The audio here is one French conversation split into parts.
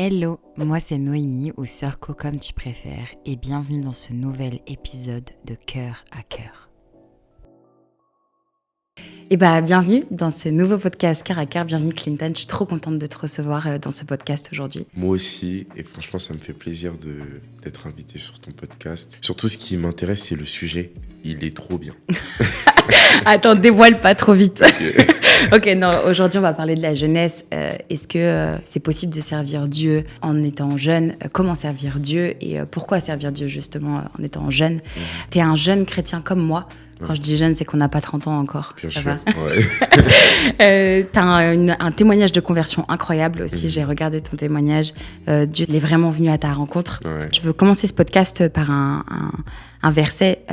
Hello, moi c'est Noémie ou Sœur Co comme tu préfères et bienvenue dans ce nouvel épisode de Cœur à Cœur. Et bienvenue dans ce nouveau podcast Cœur à Cœur, bienvenue Clinton, je suis trop contente de te recevoir dans ce podcast aujourd'hui. Moi aussi, et franchement ça me fait plaisir d'être invité sur ton podcast. Surtout ce qui m'intéresse c'est le sujet, il est trop bien. Attends, dévoile pas trop vite. Ok, non, aujourd'hui on va parler de la jeunesse. Est-ce que c'est possible de servir Dieu en étant jeune ? Comment servir Dieu et pourquoi servir Dieu justement en étant jeune ? T'es un jeune chrétien comme moi. Quand je dis jeune, c'est qu'on n'a pas 30 ans encore. Bien ça sûr, va. ouais. T'as un témoignage de conversion incroyable aussi. J'ai regardé ton témoignage. Dieu est vraiment venu à ta rencontre. Ouais. Je veux commencer ce podcast par un verset.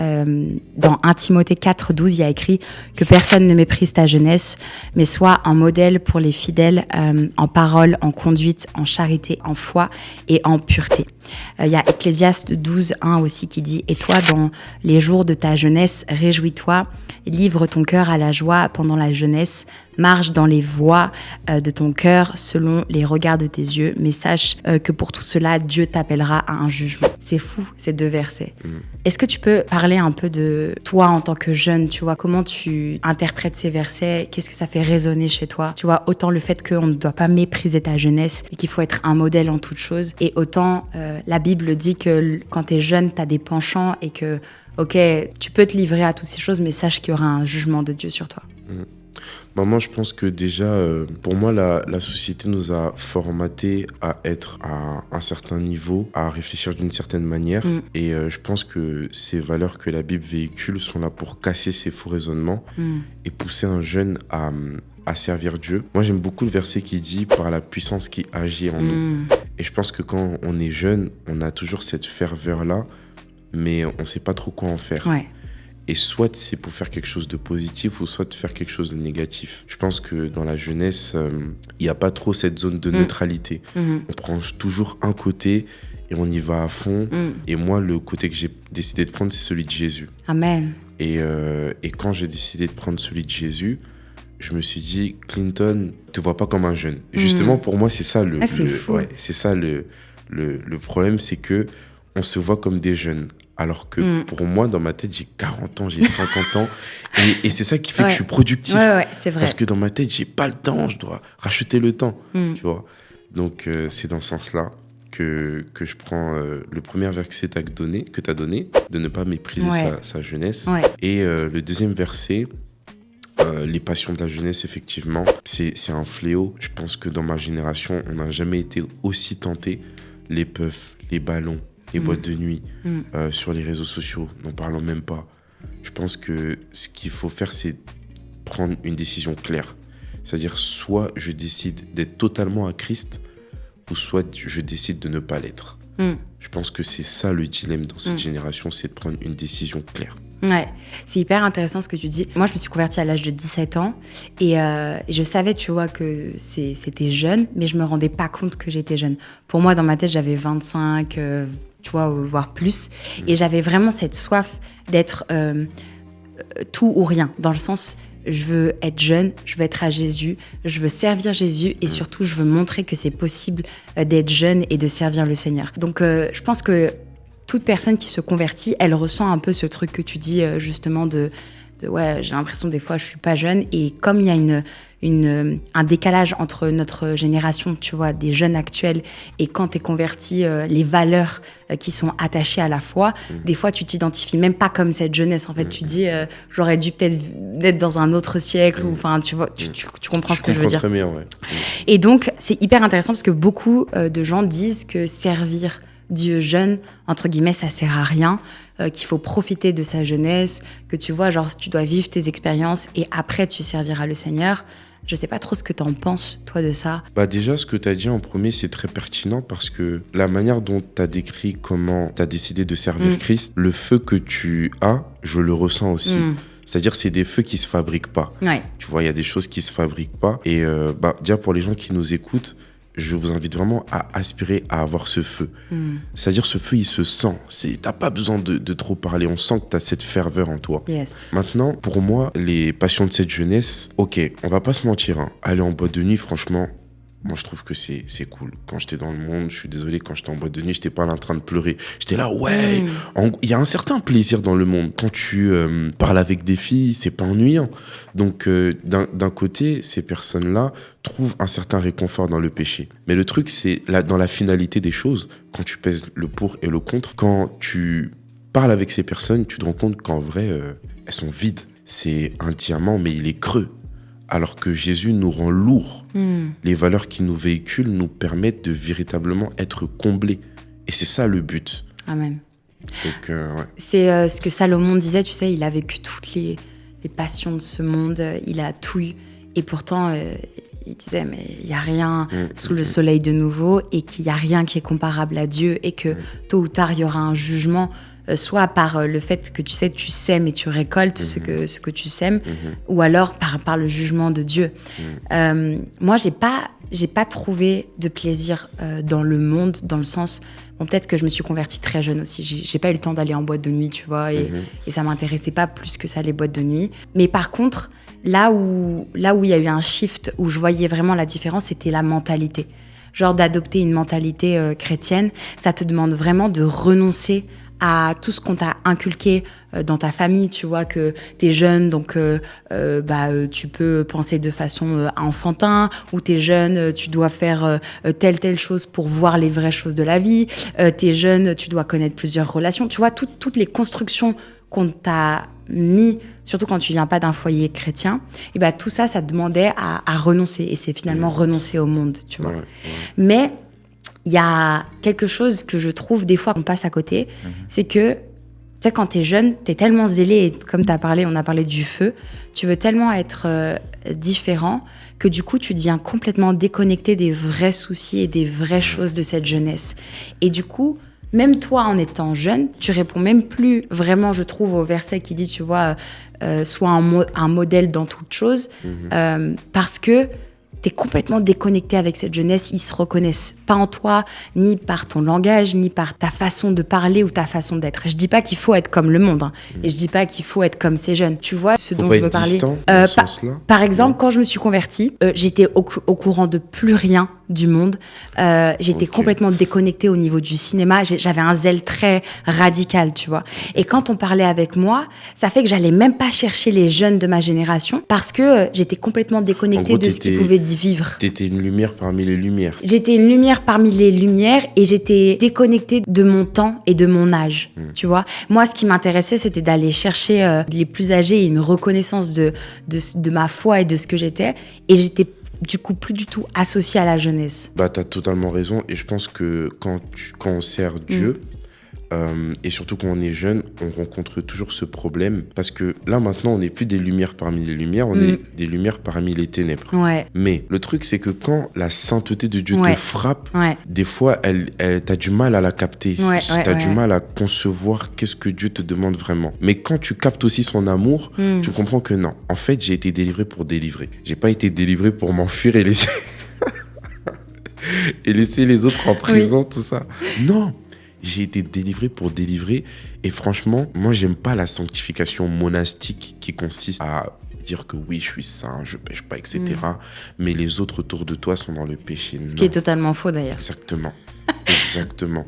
Dans 1 Timothée 4:12, il y a écrit que personne ne méprise ta jeunesse, mais sois un modèle pour les fidèles en parole, en conduite, en charité, en foi et en pureté. Il y a Ecclésiaste 12:1 aussi qui dit « Et toi, dans les jours de ta jeunesse, réjouis-toi, livre ton cœur à la joie pendant la jeunesse, marche dans les voies de ton cœur selon les regards de tes yeux, mais sache que pour tout cela, Dieu t'appellera à un jugement. » C'est fou, ces deux versets. Est-ce que tu peux parler un peu de toi en tant que jeune, tu vois, comment tu interprètes ces versets, qu'est-ce que ça fait résonner chez toi ? Tu vois, autant le fait qu'on ne doit pas mépriser ta jeunesse et qu'il faut être un modèle en toute chose, et autant la Bible dit que quand t'es jeune, t'as des penchants et que, ok, tu peux te livrer à toutes ces choses, mais sache qu'il y aura un jugement de Dieu sur toi. Moi, je pense que déjà, pour moi, la société nous a formatés à être à un certain niveau, à réfléchir d'une certaine manière. Et je pense que ces valeurs que la Bible véhicule sont là pour casser ces faux raisonnements et pousser un jeune à servir Dieu. Moi, j'aime beaucoup le verset qui dit « par la puissance qui agit en nous ». Et je pense que quand on est jeune, on a toujours cette ferveur-là, mais on ne sait pas trop quoi en faire. Ouais. Et soit c'est pour faire quelque chose de positif ou soit faire quelque chose de négatif. Je pense que dans la jeunesse, il n'y a pas trop cette zone de neutralité. On prend toujours un côté et on y va à fond. Et moi, le côté que j'ai décidé de prendre, c'est celui de Jésus. Amen. Et quand j'ai décidé de prendre celui de Jésus, je me suis dit, Clinton, ne te vois pas comme un jeune. Justement, pour moi, c'est ça c'est ça le problème, c'est que on se voit comme des jeunes. Alors que pour moi, dans ma tête, j'ai 40 ans, j'ai 50 ans. Et c'est ça qui fait que je suis productif. Ouais, c'est vrai. Parce que dans ma tête, j'ai pas le temps, je dois racheter le temps. Tu vois. Donc, c'est dans ce sens-là que je prends le premier verset que tu as donné, de ne pas mépriser sa jeunesse. Ouais. Et le deuxième verset, les passions de la jeunesse, effectivement, c'est un fléau. Je pense que dans ma génération, on n'a jamais été aussi tenté. Les puffs, les ballons, les boîtes de nuit, sur les réseaux sociaux, n'en parlons même pas. Je pense que ce qu'il faut faire, c'est prendre une décision claire. C'est-à-dire, soit je décide d'être totalement à Christ, ou soit je décide de ne pas l'être. Je pense que c'est ça le dilemme dans cette génération, c'est de prendre une décision claire. Ouais, c'est hyper intéressant ce que tu dis. Moi, je me suis convertie à l'âge de 17 ans et je savais, tu vois, que c'était jeune, mais je me rendais pas compte que j'étais jeune. Pour moi, dans ma tête, j'avais 25, tu vois, voire plus. Et j'avais vraiment cette soif d'être tout ou rien, dans le sens, je veux être jeune, je veux être à Jésus, je veux servir Jésus et surtout, je veux montrer que c'est possible d'être jeune et de servir le Seigneur. Donc, je pense que toute personne qui se convertit, elle ressent un peu ce truc que tu dis justement de ouais, j'ai l'impression des fois je suis pas jeune, et comme il y a un décalage entre notre génération, tu vois, des jeunes actuels, et quand t'es converti, les valeurs qui sont attachées à la foi, des fois tu t'identifies même pas comme cette jeunesse, en fait, tu dis j'aurais dû peut-être être dans un autre siècle, ou enfin tu vois, tu comprends ce que je veux dire. Très bien, ouais. Et donc c'est hyper intéressant parce que beaucoup de gens disent que servir Dieu jeune, entre guillemets, ça sert à rien, qu'il faut profiter de sa jeunesse, que tu vois, genre, tu dois vivre tes expériences et après, tu serviras le Seigneur. Je sais pas trop ce que t'en penses, toi, de ça. Déjà, ce que t'as dit en premier, c'est très pertinent parce que la manière dont t'as décrit comment t'as décidé de servir Christ, le feu que tu as, je le ressens aussi. C'est-à-dire, c'est des feux qui se fabriquent pas. Ouais. Tu vois, il y a des choses qui se fabriquent pas. Et déjà, pour les gens qui nous écoutent, je vous invite vraiment à aspirer à avoir ce feu. C'est-à-dire, ce feu, il se sent. T'as pas besoin de trop parler. On sent que t'as cette ferveur en toi. Yes. Maintenant, pour moi, les passions de cette jeunesse, ok, on va pas se mentir. Aller en boîte de nuit, franchement, moi, je trouve que c'est cool. Quand j'étais dans le monde, je suis désolé, quand j'étais en boîte de nuit, j'étais pas là en train de pleurer. J'étais là, ouais. Il y a un certain plaisir dans le monde. Quand tu parles avec des filles, c'est pas ennuyant. Donc, d'un côté, ces personnes-là trouvent un certain réconfort dans le péché. Mais le truc, c'est dans la finalité des choses, quand tu pèses le pour et le contre, quand tu parles avec ces personnes, tu te rends compte qu'en vrai, elles sont vides. C'est un diamant, mais il est creux. Alors que Jésus nous rend lourds. Les valeurs qu'il nous véhicule nous permettent de véritablement être comblés. Et c'est ça le but. Amen. Donc, ouais. C'est ce que Salomon disait, tu sais, il a vécu toutes les passions de ce monde, il a tout eu. Et pourtant, il disait, mais il n'y a rien sous le soleil de nouveau et qu'il n'y a rien qui est comparable à Dieu et que tôt ou tard, il y aura un jugement, soit par le fait que tu sais, tu sèmes et tu récoltes ce que tu sèmes, ou alors par le jugement de Dieu. Moi, j'ai pas trouvé de plaisir dans le monde, dans le sens... Bon, peut-être que je me suis convertie très jeune aussi. J'ai pas eu le temps d'aller en boîte de nuit, tu vois, et ça m'intéressait pas plus que ça, les boîtes de nuit. Mais par contre, là où il y a eu un shift, où je voyais vraiment la différence, c'était la mentalité. Genre d'adopter une mentalité chrétienne, ça te demande vraiment de renoncer à tout ce qu'on t'a inculqué dans ta famille, tu vois, que t'es jeune, donc tu peux penser de façon enfantin, ou t'es jeune, tu dois faire telle chose pour voir les vraies choses de la vie, t'es jeune, tu dois connaître plusieurs relations, tu vois, toutes les constructions qu'on t'a mis, surtout quand tu viens pas d'un foyer chrétien, et ben tout ça, ça te demandait à renoncer, et c'est finalement renoncer au monde, tu vois. Mais il y a quelque chose que je trouve des fois qu'on passe à côté, c'est que, tu sais, quand t'es jeune, t'es tellement zélé, et comme on a parlé du feu, tu veux tellement être différent que du coup, tu deviens complètement déconnecté des vrais soucis et des vraies choses de cette jeunesse. Et du coup, même toi, en étant jeune, tu réponds même plus vraiment, je trouve, au verset qui dit, tu vois, sois un modèle dans toute chose, parce que t'es complètement déconnecté avec cette jeunesse, ils se reconnaissent pas en toi, ni par ton langage, ni par ta façon de parler ou ta façon d'être. Je dis pas qu'il faut être comme le monde, et je dis pas qu'il faut être comme ces jeunes. Tu vois ce dont je veux parler. Par exemple, quand je me suis convertie, j'étais au courant de plus rien du monde. J'étais complètement déconnectée au niveau du cinéma. J'avais un zèle très radical, tu vois. Et quand on parlait avec moi, ça fait que j'allais même pas chercher les jeunes de ma génération parce que j'étais complètement déconnectée de ce qu'ils pouvaient vivre. T'étais une lumière parmi les lumières. J'étais une lumière parmi les lumières et j'étais déconnectée de mon temps et de mon âge, tu vois. Moi, ce qui m'intéressait, c'était d'aller chercher les plus âgés et une reconnaissance de ma foi et de ce que j'étais. Et j'étais du coup plus du tout associée à la jeunesse. Bah, t'as totalement raison. Et je pense que quand on sert Dieu, et surtout quand on est jeune, on rencontre toujours ce problème. Parce que là, maintenant, on n'est plus des lumières parmi les lumières, on est des lumières parmi les ténèbres. Ouais. Mais le truc, c'est que quand la sainteté de Dieu te frappe, des fois, t'as du mal à la capter. T'as du mal à concevoir qu'est-ce que Dieu te demande vraiment. Mais quand tu captes aussi son amour, tu comprends que non. En fait, j'ai été délivré pour délivrer. J'ai pas été délivré pour m'enfuir et laisser... et laisser les autres en prison, tout ça. Non. J'ai été délivré pour délivrer. Et franchement, moi, j'aime pas la sanctification monastique qui consiste à dire que oui, je suis saint, je pêche pas, etc. Mais les autres autour de toi sont dans le péché. Ce qui est totalement faux, d'ailleurs. Exactement. Exactement.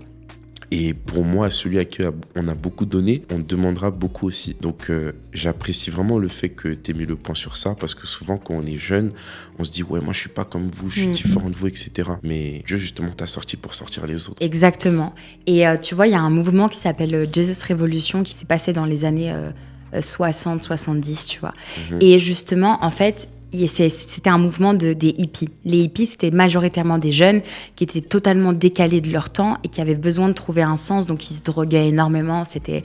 Et pour moi, celui à qui on a beaucoup donné, on demandera beaucoup aussi. Donc, j'apprécie vraiment le fait que tu aies mis le point sur ça, parce que souvent, quand on est jeune, on se dit « Ouais, moi, je suis pas comme vous, je suis différent de vous, etc. » Mais Dieu, justement, t'a sorti pour sortir les autres. Exactement. Et tu vois, il y a un mouvement qui s'appelle Jesus Revolution, qui s'est passé dans les années 60, 70, tu vois. Et justement, en fait... c'était un mouvement des hippies. Les hippies, c'était majoritairement des jeunes qui étaient totalement décalés de leur temps et qui avaient besoin de trouver un sens, donc ils se droguaient énormément. C'était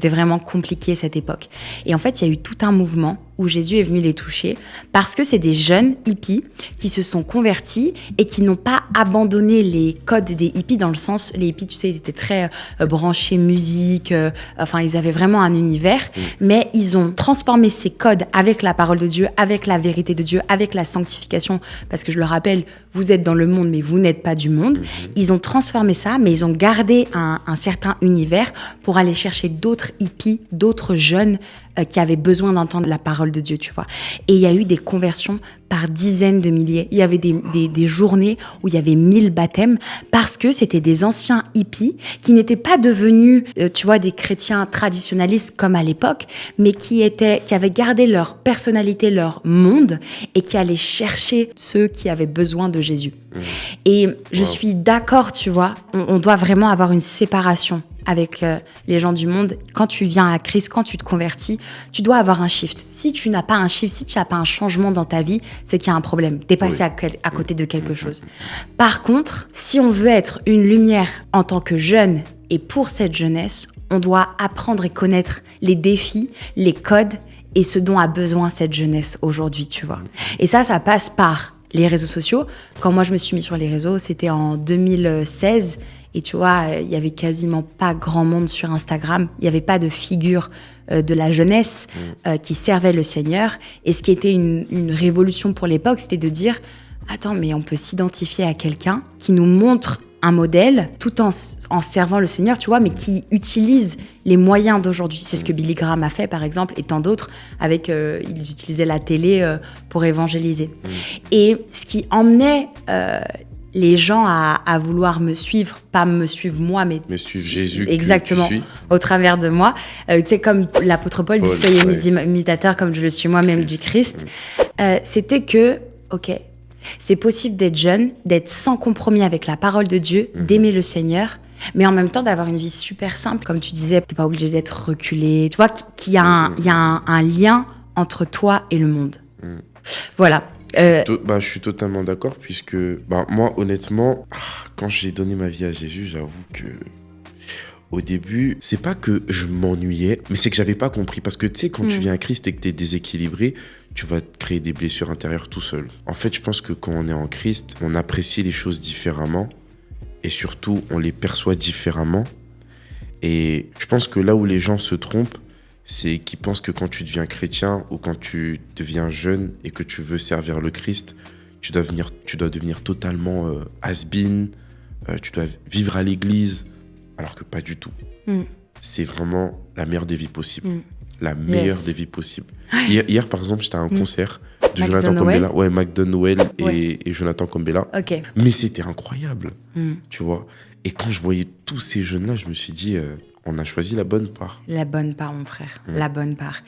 vraiment compliqué cette époque. Et en fait, il y a eu tout un mouvement où Jésus est venu les toucher parce que c'est des jeunes hippies qui se sont convertis et qui n'ont pas abandonné les codes des hippies, dans le sens, les hippies, tu sais, ils étaient très branchés musique, enfin, ils avaient vraiment un univers, mais ils ont transformé ces codes avec la parole de Dieu, avec la vérité de Dieu, avec la sanctification, parce que je le rappelle, vous êtes dans le monde, mais vous n'êtes pas du monde. Ils ont transformé ça, mais ils ont gardé un certain univers pour aller chercher d'autres hippies, d'autres jeunes qui avaient besoin d'entendre la parole de Dieu, tu vois. Et il y a eu des conversions par dizaines de milliers. Il y avait des journées où il y avait 1000 baptêmes parce que c'était des anciens hippies qui n'étaient pas devenus, tu vois, des chrétiens traditionnalistes comme à l'époque, mais qui avaient gardé leur personnalité, leur monde et qui allaient chercher ceux qui avaient besoin de Jésus. Et je suis d'accord, tu vois, on doit vraiment avoir une séparation avec les gens du monde. Quand tu viens à Christ, quand tu te convertis, tu dois avoir un shift. Si tu n'as pas un shift, si tu n'as pas un changement dans ta vie, c'est qu'il y a un problème. Tu es passé à côté de quelque chose. Par contre, si on veut être une lumière en tant que jeune et pour cette jeunesse, on doit apprendre et connaître les défis, les codes et ce dont a besoin cette jeunesse aujourd'hui, tu vois. Et ça passe par les réseaux sociaux. Quand moi, je me suis mis sur les réseaux, c'était en 2016. Et tu vois, il y avait quasiment pas grand monde sur Instagram. Il y avait pas de figure de la jeunesse qui servait le Seigneur. Et ce qui était une révolution pour l'époque, c'était de dire « Attends, mais on peut s'identifier à quelqu'un qui nous montre un modèle tout en servant le Seigneur, tu vois, mais qui utilise les moyens d'aujourd'hui. » C'est ce que Billy Graham a fait, par exemple, et tant d'autres. Ils utilisaient la télé pour évangéliser. Et ce qui emmenait les gens à vouloir me suivre, pas me suivre moi, mais me suivre Jésus. Exactement, au travers de moi. Tu sais, comme l'apôtre Paul dit, soyez mes imitateurs comme je le suis moi-même du Christ. C'était que, ok, c'est possible d'être jeune, d'être sans compromis avec la parole de Dieu, d'aimer le Seigneur, mais en même temps d'avoir une vie super simple. Comme tu disais, t'es pas obligé d'être reculé. Tu vois qu'il y a un lien entre toi et le monde. Voilà. Je suis totalement d'accord, puisque moi, honnêtement, quand j'ai donné ma vie à Jésus, j'avoue que au début, c'est pas que je m'ennuyais, mais c'est que j'avais pas compris. Parce que tu sais, quand tu viens à Christ et que t'es déséquilibré, tu vas te créer des blessures intérieures tout seul. En fait, je pense que quand on est en Christ, on apprécie les choses différemment et surtout, on les perçoit différemment. Et je pense que là où les gens se trompent, c'est qu'ils pensent que quand tu deviens chrétien ou quand tu deviens jeune et que tu veux servir le Christ, tu dois devenir totalement has-been, tu dois vivre à l'église, alors que pas du tout. C'est vraiment la meilleure des vies possibles. La meilleure des vies possibles. Hier, par exemple, j'étais à un concert de Jonathan Combella. Ouais, McDonald et Jonathan Combella. Okay. Mais c'était incroyable, tu vois. Et quand je voyais tous ces jeunes-là, je me suis dit... on a choisi la bonne part. La bonne part, mon frère. La bonne part.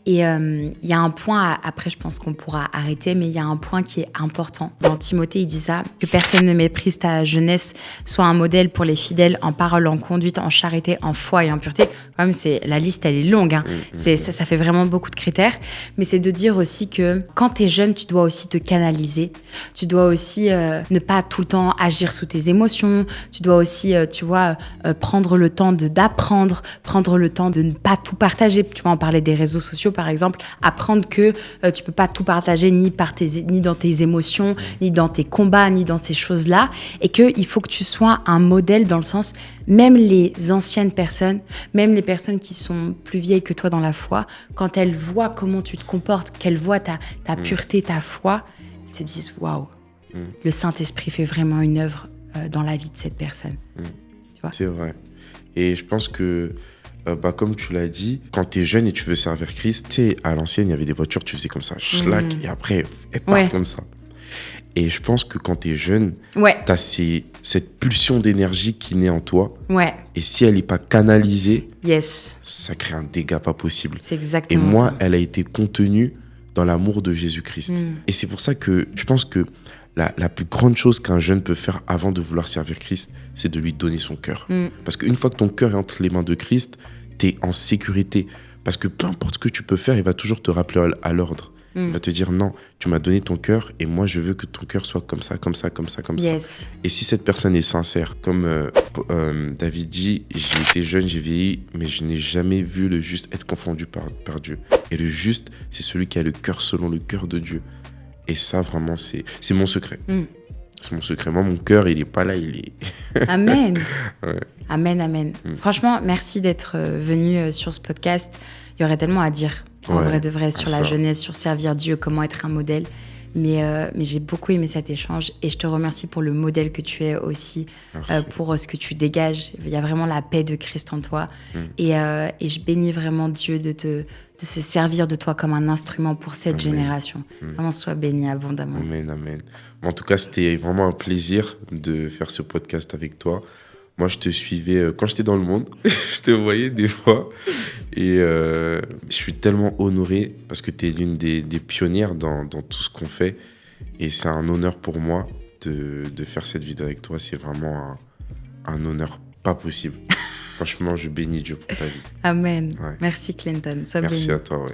Et il y a un point, après je pense qu'on pourra arrêter, mais il y a un point qui est important. Dans Timothée, il dit ça, que personne ne méprise ta jeunesse, soit un modèle pour les fidèles en parole, en conduite, en charité, en foi et en pureté. Quand même, la liste, elle est longue. Hein. Ça fait vraiment beaucoup de critères. Mais c'est de dire aussi que quand tu es jeune, tu dois aussi te canaliser. Tu dois aussi ne pas tout le temps agir sous tes émotions. Tu dois aussi, tu vois, prendre le temps d'apprendre, prendre le temps de ne pas tout partager. Tu vois, on parlait des réseaux sociaux, par exemple. Apprendre que tu peux pas tout partager ni dans tes émotions, ni dans tes combats, ni dans ces choses-là. Et qu'il faut que tu sois un modèle dans le sens, même les anciennes personnes, même les personnes qui sont plus vieilles que toi dans la foi, quand elles voient comment tu te comportes, qu'elles voient ta pureté, ta foi, ils se disent « Waouh, le Saint-Esprit fait vraiment une œuvre dans la vie de cette personne. » Tu vois ? C'est vrai. Et je pense que, comme tu l'as dit, quand tu es jeune et tu veux servir Christ, tu sais, à l'ancienne, il y avait des voitures, tu faisais comme ça, schlac, et après, elles partent comme ça. Et je pense que quand tu es jeune, tu as cette pulsion d'énergie qui naît en toi. Et si elle n'est pas canalisée, ça crée un dégât pas possible. C'est exactement ça. Et moi, elle a été contenue dans l'amour de Jésus-Christ. Et c'est pour ça que je pense que la plus grande chose qu'un jeune peut faire avant de vouloir servir Christ, c'est de lui donner son cœur. Parce qu'une fois que ton cœur est entre les mains de Christ, tu es en sécurité. Parce que peu importe ce que tu peux faire, il va toujours te rappeler à l'ordre. Il va te dire non, tu m'as donné ton cœur et moi je veux que ton cœur soit comme ça, comme ça, comme ça, comme ça. Et si cette personne est sincère, comme David dit, j'ai été jeune, j'ai vieilli, mais je n'ai jamais vu le juste être confondu par Dieu. Et le juste, c'est celui qui a le cœur selon le cœur de Dieu. Et ça, vraiment, c'est mon secret. C'est mon secret. Moi, mon cœur, il n'est pas là, il est... Amen. Amen, amen. Franchement, merci d'être venu sur ce podcast. Il y aurait tellement à dire, en vrai de vrai, sur la jeunesse, sur servir Dieu, comment être un modèle. Mais j'ai beaucoup aimé cet échange et je te remercie pour le modèle que tu es aussi, pour ce que tu dégages. Il y a vraiment la paix de Christ en toi. Et je bénis vraiment Dieu de de se servir de toi comme un instrument pour cette génération. Vraiment, sois béni abondamment. Amen, amen. En tout cas, c'était vraiment un plaisir de faire ce podcast avec toi. Moi, je te suivais quand j'étais dans le monde. Je te voyais des fois. Et je suis tellement honoré parce que tu es l'une des pionnières dans tout ce qu'on fait. Et c'est un honneur pour moi de faire cette vidéo avec toi. C'est vraiment un honneur pas possible. Franchement, je bénis Dieu pour ta vie. Amen. Ouais. Merci Clinton. Sois Merci béni. à toi. Ouais.